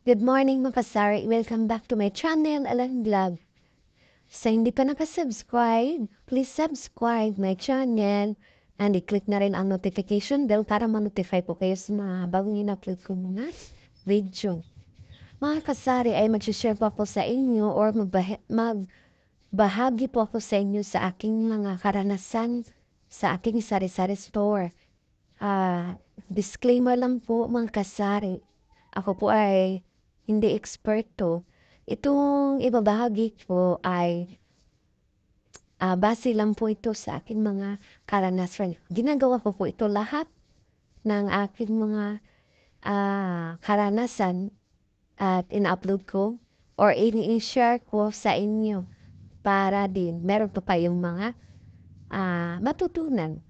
Good morning mga kasari. Welcome back to my channel, Alan Vlog. Sa hindi pa nakasubscribe, please subscribe my channel and i-click na rin ang notification bell para ma-notify po kayo sa mga bagong in-upload ko mga video. Mga kasari ay mag-share po ako sa inyo or magbahagi po ako sa inyo sa aking mga karanasan sa aking sari-sari store. Disclaimer lang po mga kasari. Ako po ay hindi eksperto. Itong ibabahagi ko ay base lang po ito sa aking mga karanasan. Ginagawa ko po ito lahat ng aking mga karanasan at in-upload ko or ini-share ko sa inyo para din meron pa yung mga matutunan.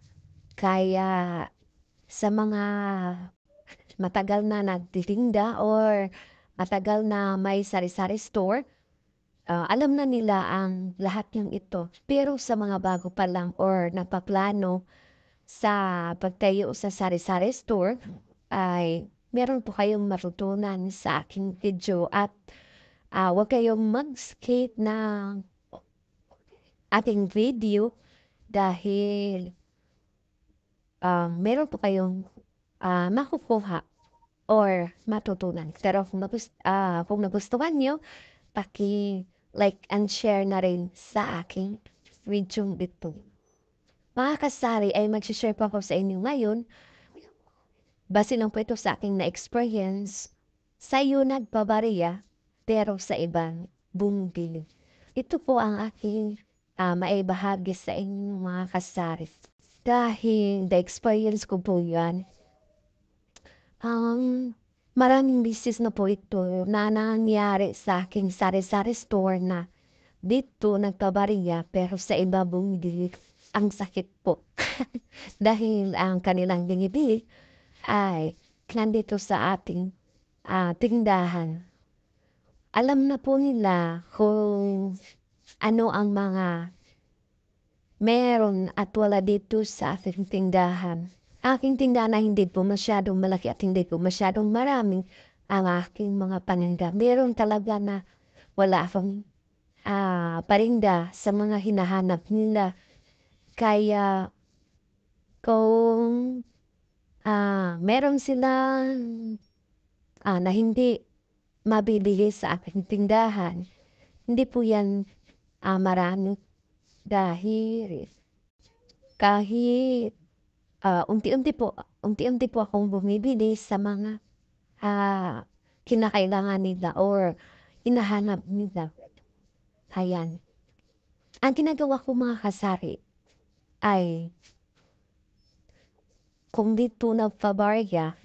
Kaya sa mga matagal na nagtitinda or matagal na may sari-sari store, alam na nila ang lahat ng ito. Pero sa mga bago pa lang or napaplano sa pagtayo sa sari-sari store, ay meron po kayong matutunan sa aking video at huwag kayong mag-skip ng ating video dahil meron po kayong makukuha or matutunan. Pero kung nagustuhan nyo, paki-like and share na rin sa aking video ito. Mga kasari ay mag-share po ako sa inyo ngayon. Base lang po ito sa aking na-experience. Sa'yo nagpabariya, pero sa ibang bumibili. Ito po ang aking maibahagi sa inyo mga kasari. Dahil the-experience ko po yan, maraming business na po ito na nangyari sa aking sari-sari store na dito nagpabariya pero sa iba bumibili. Ang sakit po. Dahil ang kanilang binibili ay nandito sa ating tindahan. Alam na po nila kung ano ang mga meron at wala dito sa ating tindahan. Aking tindahan na hindi po masyadong malaki at hindi po masyadong maraming ang aking mga paninda. Meron talaga na wala akong parinda sa mga hinahanap nila. Kaya kung meron silang na hindi mabibili sa aking tindahan, hindi po yan marami dahil kahit unti-unti po akong bumibili sa mga kinakailangan nila or hinahanap nila. Ayan. Ang ginagawa ko mga kasari ay kung dito nagpabarya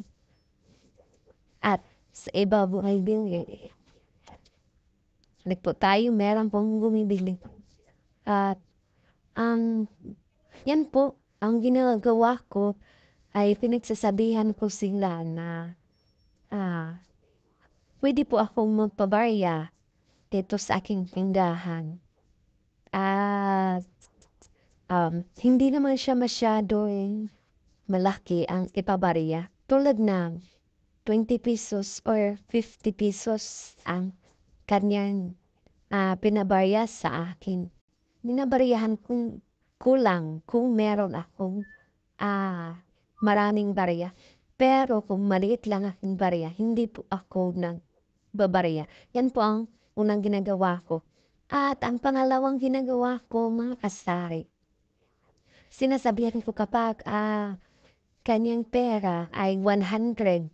at sa iba bumibili, po tayo meron pong bumibili. At yan po, ang ginagawa ko ay pinagsasabihan ko sila na pwede po akong magpabarya dito sa aking tindahan. At hindi naman siya masyadong malaki ang ipabarya. Tulad ng 20 pesos or 50 pesos ang kanyang pinabarya sa akin. Binabaryahan kong kulang kung meron akong maraming barya. Pero kung maliit lang aking barya, hindi po ako nagbabarya. Yan po ang unang ginagawa ko. At ang pangalawang ginagawa ko, mga kasari, sinasabihan ko kapag kanyang pera ay 100,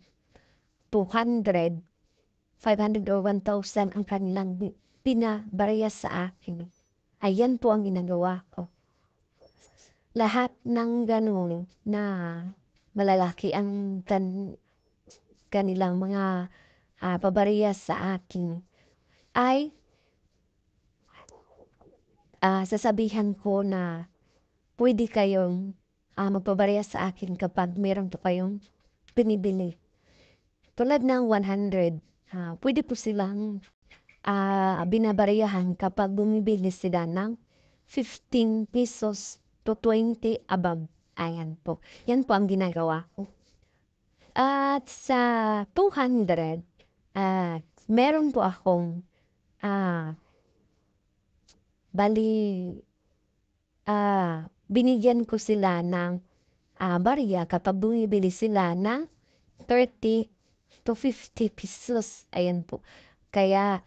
200, 500 or 1,000 ang kanilang pinabarya sa akin. Ayan po ang ginagawa ko. Lahat ng ganun na malalaki ang kanilang mga pabarya sa akin ay sasabihan ko na pwede kayong magpabarya sa akin kapag meron po kayong pinibili. Tulad ng 100, pwede po silang binabaryahan kapag bumibili sila ng 15 pesos to 20 above. Ayan po. Yan po ang ginagawa ko. At sa 200, Meron po akong, ah, bali, binigyan ko sila ng, barya kapag bumibili sila ng 30 to 50 pesos, ayan po. Kaya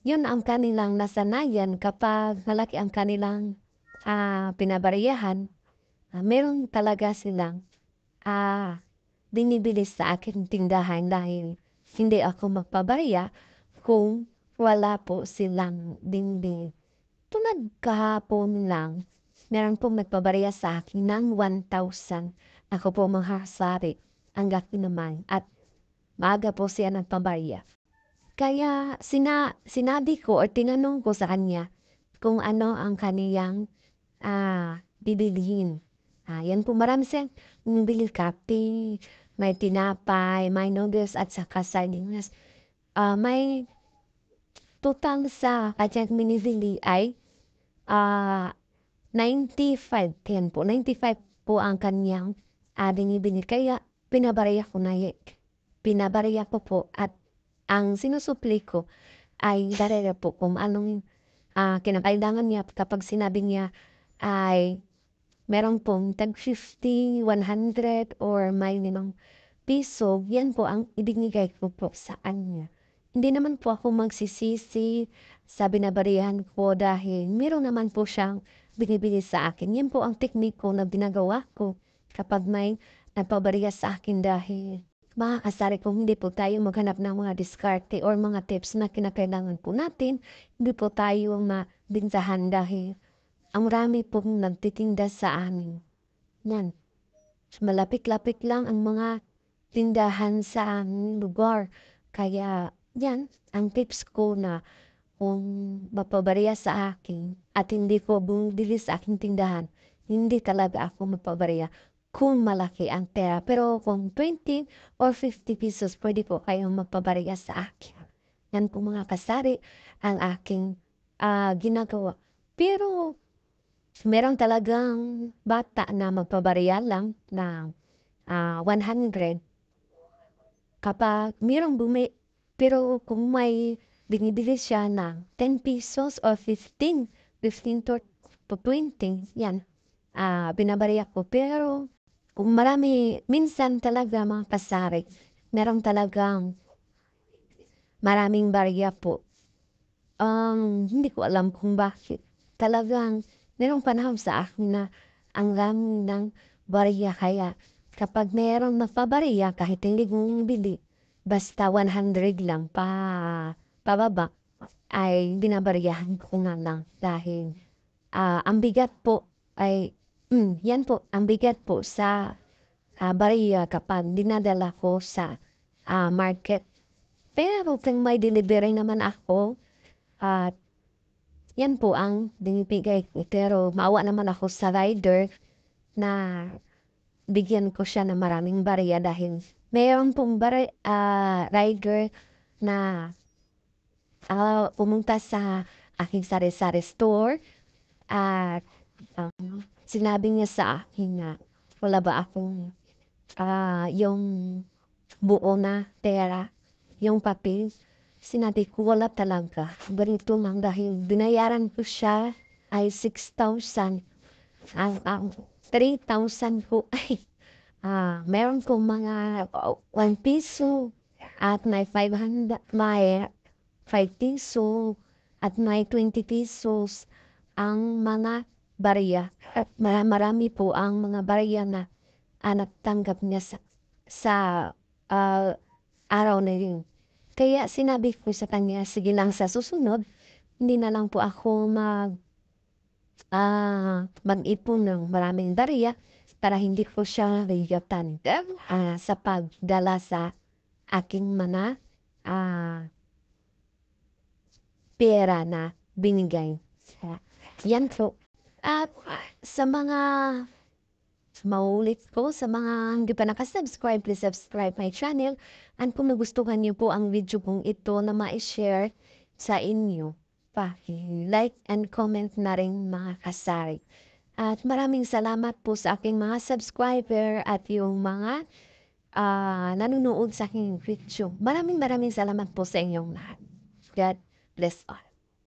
yun ang kanilang nasanayan kapag malaki ang kanilang, pinabaryahan, meron talaga silang, binibili sa aking tindahan dahil hindi ako magpabarya kung wala po silang binibili. Tulad kahapon lang, meron pong nagpabarya sa akin ng 1,000. Ako po manghasari, ang laki naman at maaga po siya nagpabarya. Kaya sinabi ko or tinanong ko sa kanya kung ano ang kaniyang, bibilhin. Yan po marami siyang bumibili kape, may tinapay, may noodles at saka sardinas. May total sa kanyang binibili ay, 95, yan po, 95 po ang kaniyang, binibili kaya pinabarya ko na pinabarya ko po at ang sinusupli ko ay dalaga po kung anong, kinakailangan niya kapag sinabi niya ay meron pong tag-50, 100 or may limang piso, yan po ang ibinigay ko po sa kanya. Hindi naman po ako magsisisi sa binabaryahan ko dahil meron naman po siyang binibili sa akin. Yan po ang teknik ko na ginagawa ko kapag may nagpabarya sa akin dahil makakasari kung hindi po tayo maghanap ng mga diskarte or mga tips na kinakailangan po natin, hindi po tayo mabintahan dahil ang marami pong nagtitinda sa amin. Yan, malapit-lapit lang ang mga tindahan sa aming lugar. Kaya yan, ang tips ko na kung mapabarya sa akin at hindi ko bumibili sa aking tindahan, hindi talaga ako mapabarya kung malaki ang pera. Pero kung 20 or 50 pesos, pwede po kayong mapabarya sa akin. Yan po mga kasari ang aking, ginagawa. Pero meron talagang bata na magpabarya lang ng, 100 kapag merong pero kung may binibili siya ng 10 pesos or 15 to 20, yan, binabarya ko. Pero kung marami, minsan talaga mga kasari, meron talagang maraming barya po. Hindi ko alam kung bakit. Talagang merong panahon sa akin na ang dami ng barya kaya kapag merong nagpabarya kahit hindi kong bili, basta 100 lang pababa, ay binabaryahan ko na lang dahil, ang bigat po ay, yan po, ang bigat po sa, barya kapag dinadala ko sa, market. Pero kung may delivery naman ako at yan po ang binibigay ko. Pero maawa naman ako sa rider na bigyan ko siya ng maraming barya dahil mayroon pong rider na, pumunta sa aking sari-sari store at, sinabi niya sa akin na wala ba akong, yung buo na pera, yung papel. Sinabi ko wala talaga, ganito lang dahil binayaran ko siya ay 6,000. Ang 3,000 po ay, meron kong mga, 1 piso at may 5 piso at may 20 pesos ang mga barya at marami po ang mga barya na, natanggap niya sa, araw na yun. Kaya sinabi ko sa kanya, sige lang sa susunod, hindi na lang po ako mag-ipon ng maraming barya para hindi ko siya bigatan, sa pagdala sa aking mga, pera na binigay. Yan po. At sa mga maulit ko, sa mga hindi pa nakasubscribe, please subscribe my channel. And kung nagustuhan niyo po ang video kong ito na ma-share sa inyo, like and comment na rin mga kasari. At maraming salamat po sa aking mga subscriber at yung mga, nanonood sa aking video. Maraming maraming salamat po sa inyong lahat. God bless all.